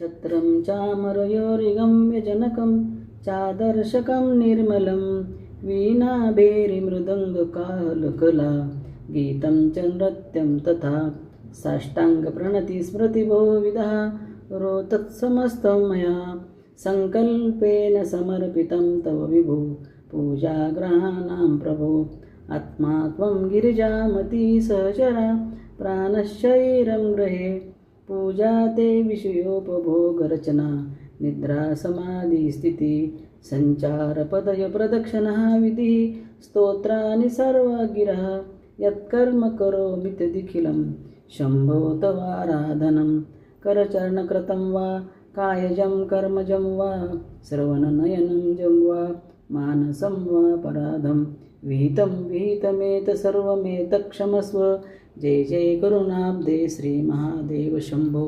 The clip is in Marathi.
छत्रं चामरयोरिगम्यजनकं चादर्शकं निर्मलं वीणाभेरीमृदङ्गकालकला गीतं च नृत्यं तथा साष्टाङ्गप्रणतिस्मृतिबहुविधः रोतत्समस्तं मया संकल्पेन समर्पितं तव विभो पूजाग्रहाणां प्रभो आत्मा त्वं गिरिजामती सहचरा प्राणशरीरं गृहे पूजा ते विषयोपभोगरचना निद्रा समाधिस्थिति संचारपदय प्रदक्षिणः विधिः स्तोत्राणि सर्वगिरः यत्कर्म करोमि तदखिलं शम्भो तवाराधनं करचरणकृतं वा कायजं कर्मजं वा श्रवणनयनं जं वा मानसं वा पराधं विहितमेत सर्वमेतत्क्षमस्व जय जय करुणाब्धे श्री महादेव शंभो।